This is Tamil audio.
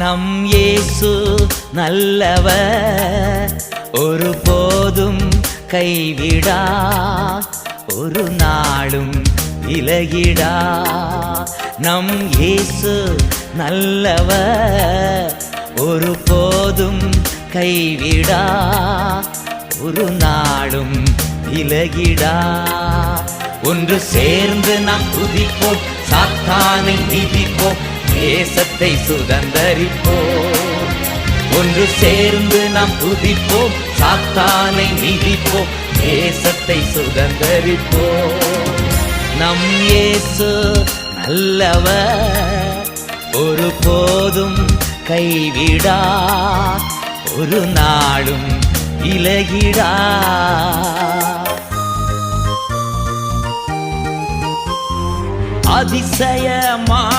நம் இயேசு நல்லவர், ஒருபோதும் கைவிடா, ஒரு நாளும் விலகிடா. நம் இயேசு நல்லவர், ஒருபோதும் கைவிடா, ஒரு நாளும் விலகிடா. ஒன்று சேர்ந்து நாம் துதிப்போம், சாத்தானை மிதிப்போம், தேசத்தை சுதந்தரிப்போம். ஒன்று சேர்ந்து நாம் துதிப்போம், சாத்தானை மிதிப்போம், தேசத்தை சுதந்தரிப்போம். நம் இயேசு நல்லவர், ஒருபோதும் கைவிடா, ஒரு நாளும் விலகிடா. அதிசயமானவர்,